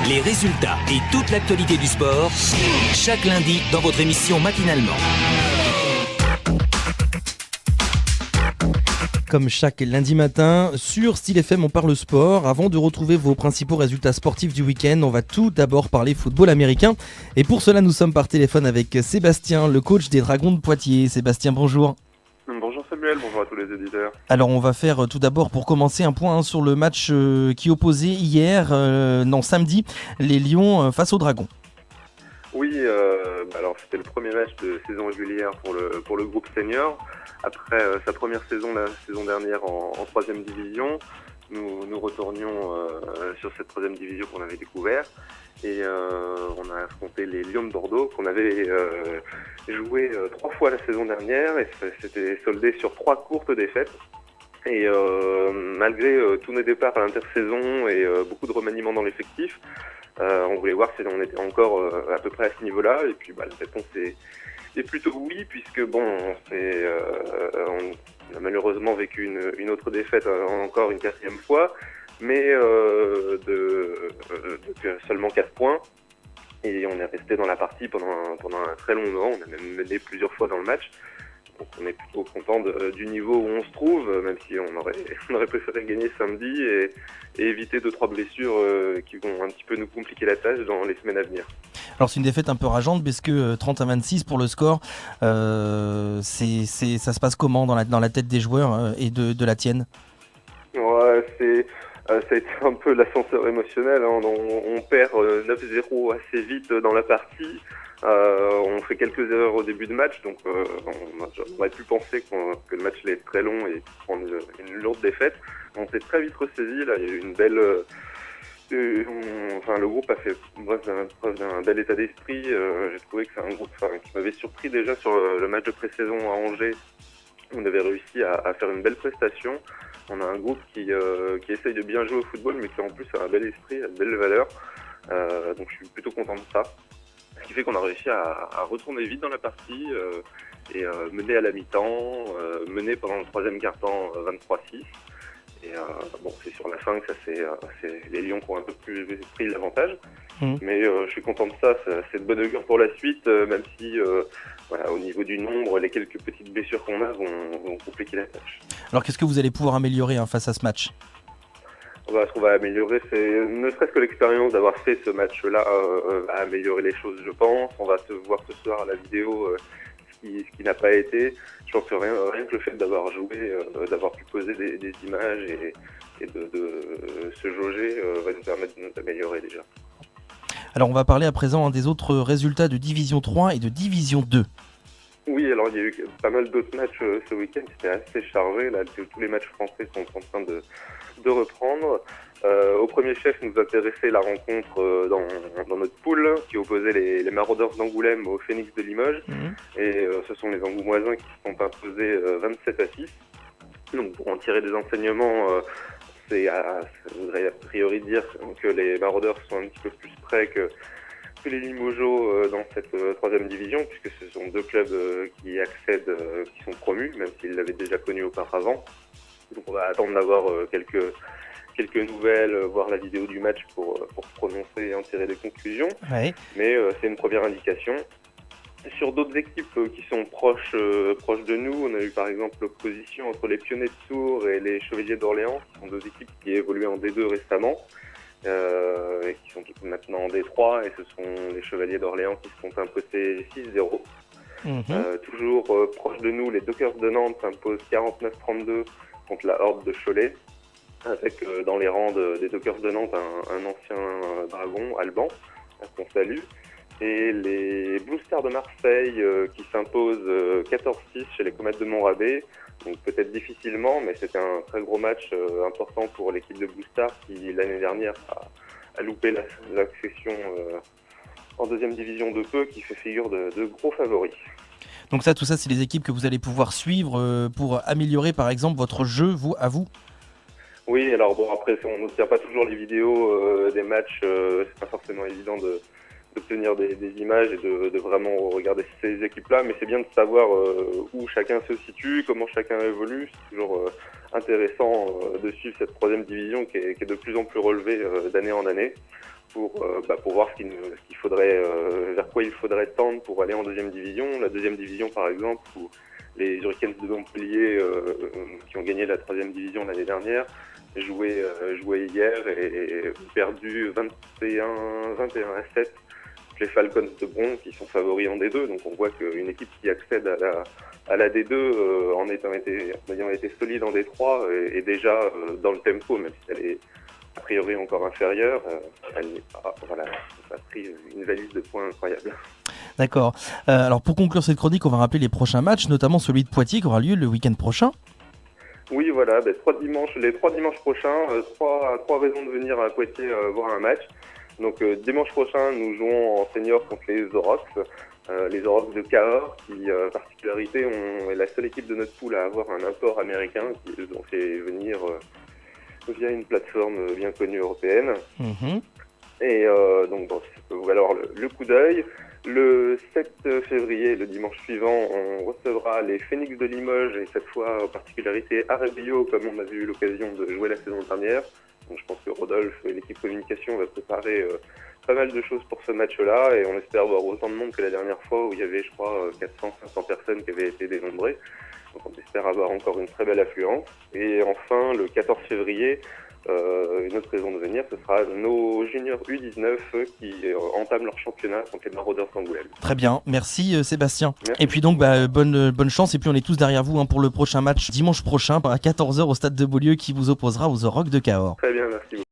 Les résultats et toute l'actualité du sport, chaque lundi dans votre émission Matinalement. Comme chaque lundi matin, sur Style FM, on parle sport. Avant de retrouver vos principaux résultats sportifs du week-end, on va tout d'abord parler football américain. Et pour cela, nous sommes par téléphone avec Sébastien, le coach des Dragons de Poitiers. Sébastien, bonjour. Bonjour Samuel, bonjour à tous les éditeurs. Alors on va faire tout d'abord pour commencer un point sur le match qui opposait samedi, les Lions face aux Dragons. Oui, alors c'était le premier match de saison régulière pour le groupe senior. Après sa première saison, la saison dernière en 3e division, nous retournions sur cette 3e division qu'on avait découvert. Et on a affronté les Lions de Bordeaux qu'on avait joué 3 fois la saison dernière et c'était soldé sur 3 courtes défaites. Et malgré tous nos départs à l'intersaison et beaucoup de remaniements dans l'effectif, on voulait voir si on était encore à peu près à ce niveau-là. Et puis la réponse est plutôt oui, puisque on a malheureusement vécu une autre défaite encore une 4e fois, mais de seulement 4 points. Et on est resté dans la partie pendant un très long moment. On a même mené plusieurs fois dans le match. Donc on est plutôt content du niveau où on se trouve, même si on aurait préféré gagner samedi et éviter 2-3 blessures qui vont un petit peu nous compliquer la tâche dans les semaines à venir. Alors c'est une défaite un peu rageante puisque 30-26 pour le score, ça se passe comment dans la tête des joueurs et de la tienne ? Ouais, ça a été un peu l'ascenseur émotionnel, hein. On perd 9-0 assez vite dans la partie. On fait quelques erreurs au début de match, donc on aurait pu penser que le match allait être très long et prendre une lourde défaite. On s'est très vite ressaisi, là, il y a eu une belle... le groupe a fait preuve d'un bel état d'esprit. J'ai trouvé que c'est un groupe qui m'avait surpris déjà sur le match de pré-saison à Angers. On avait réussi à faire une belle prestation. On a un groupe qui essaye de bien jouer au football, mais qui en plus a un bel esprit, a de belles valeurs. Donc je suis plutôt content de ça. Ce qui fait qu'on a réussi à retourner vite dans la partie et mener à la mi-temps, mener pendant le 3e quart-temps 23-6. Et c'est sur la fin que c'est les Lions qui ont un peu plus pris l'avantage. Mais je suis content de ça, c'est de bonne augure pour la suite, même si au niveau du nombre, les quelques petites blessures qu'on a vont compliquer la tâche. Alors qu'est-ce que vous allez pouvoir améliorer face à ce match ? Ce qu'on va améliorer, c'est ne serait-ce que l'expérience d'avoir fait ce match-là, va améliorer les choses, je pense. On va se voir ce soir à la vidéo ce qui n'a pas été. Je pense que rien que le fait d'avoir joué, d'avoir pu poser des images et de se jauger va nous permettre d'améliorer déjà. Alors on va parler à présent des autres résultats de Division 3 et de Division 2. Oui, alors il y a eu pas mal d'autres matchs ce week-end, c'était assez chargé. Là, tous les matchs français sont en train de reprendre. Au premier chef, nous intéressait la rencontre dans notre poule qui opposait les Marauders d'Angoulême aux Phoenix de Limoges. Et ce sont les Angoumoisins qui se sont imposés 27-6. Donc pour en tirer des enseignements, ça voudrait a priori dire que les Marauders sont un petit peu plus près que les Limogeaux dans cette 3e division, puisque ce sont 2 clubs qui accèdent, qui sont promus, même s'ils l'avaient déjà connu auparavant. Donc on va attendre d'avoir quelques nouvelles, voir la vidéo du match pour se prononcer et en tirer des conclusions. Ouais. Mais c'est une première indication. Sur d'autres équipes qui sont proches de nous, on a eu par exemple l'opposition entre les Pionniers de Tours et les Chevaliers d'Orléans, qui sont 2 équipes qui évoluaient en D2 récemment. Et qui sont maintenant en D3, et ce sont les Chevaliers d'Orléans qui se sont imposés 6-0. Toujours proche de nous, les Dockers de Nantes s'imposent 49-32 contre la Horde de Cholet, avec dans les rangs des Dockers de Nantes un ancien dragon, Alban, qu'on salue. Et les Blue Stars de Marseille qui s'imposent 14-6 chez les Comètes de Montrabé. Donc peut-être difficilement, mais c'était un très gros match important pour l'équipe de Blue Stars qui l'année dernière a loupé l'accession en 2e division de peu, qui fait figure de gros favoris. Donc tout ça, c'est les équipes que vous allez pouvoir suivre pour améliorer par exemple votre jeu, à vous ? Oui, alors après on n'obtient pas toujours les vidéos des matchs, c'est pas forcément évident d'obtenir des images et de vraiment regarder ces équipes-là, mais c'est bien de savoir où chacun se situe, comment chacun évolue. C'est toujours intéressant de suivre cette troisième division qui est de plus en plus relevée d'année en année pour voir ce qu'il faudrait, vers quoi il faudrait tendre pour aller en deuxième division. La deuxième division, par exemple, où les Hurricanes de Montpellier, qui ont gagné la troisième division l'année dernière, jouaient hier et perdu 21 à 7. Les Falcons de Bron qui sont favoris en D2, donc on voit qu'une équipe qui accède à la D2 en ayant été solide en D3 est déjà dans le tempo, même si elle est a priori encore inférieure, elle n'est pas, voilà, ça a pris une valise de points incroyable. D'accord. Alors pour conclure cette chronique, on va rappeler les prochains matchs, notamment celui de Poitiers qui aura lieu le week-end prochain. Oui, voilà, les 3 dimanches prochains, trois raisons de venir à Poitiers voir un match. Donc dimanche prochain, nous jouons en senior contre les Oroks. Les Oroks de Cahors, qui, particularité, est la seule équipe de notre poule à avoir un import américain, qui les ont fait venir via une plateforme bien connue européenne. Et donc bon, ça peut vous valoir le coup d'œil. Le 7 février, le dimanche suivant, on recevra les Phoenix de Limoges, et cette fois, particularité Arabio, comme on a eu l'occasion de jouer la saison dernière. Donc je pense que Rodolphe et l'équipe communication va préparer pas mal de choses pour ce match-là, et on espère voir autant de monde que la dernière fois où il y avait, je crois, 400-500 personnes qui avaient été dénombrées. Donc on espère avoir encore une très belle affluence. Et enfin, le 14 février, une autre raison de venir, ce sera nos juniors U19 qui entament leur championnat contre les Marauders d'Angoulême. Très bien, merci Sébastien. Merci. Et puis donc bonne chance, et puis on est tous derrière vous pour le prochain match dimanche prochain à 14h au stade de Beaulieu qui vous opposera aux Oroks de Cahors. Très bien, merci beaucoup.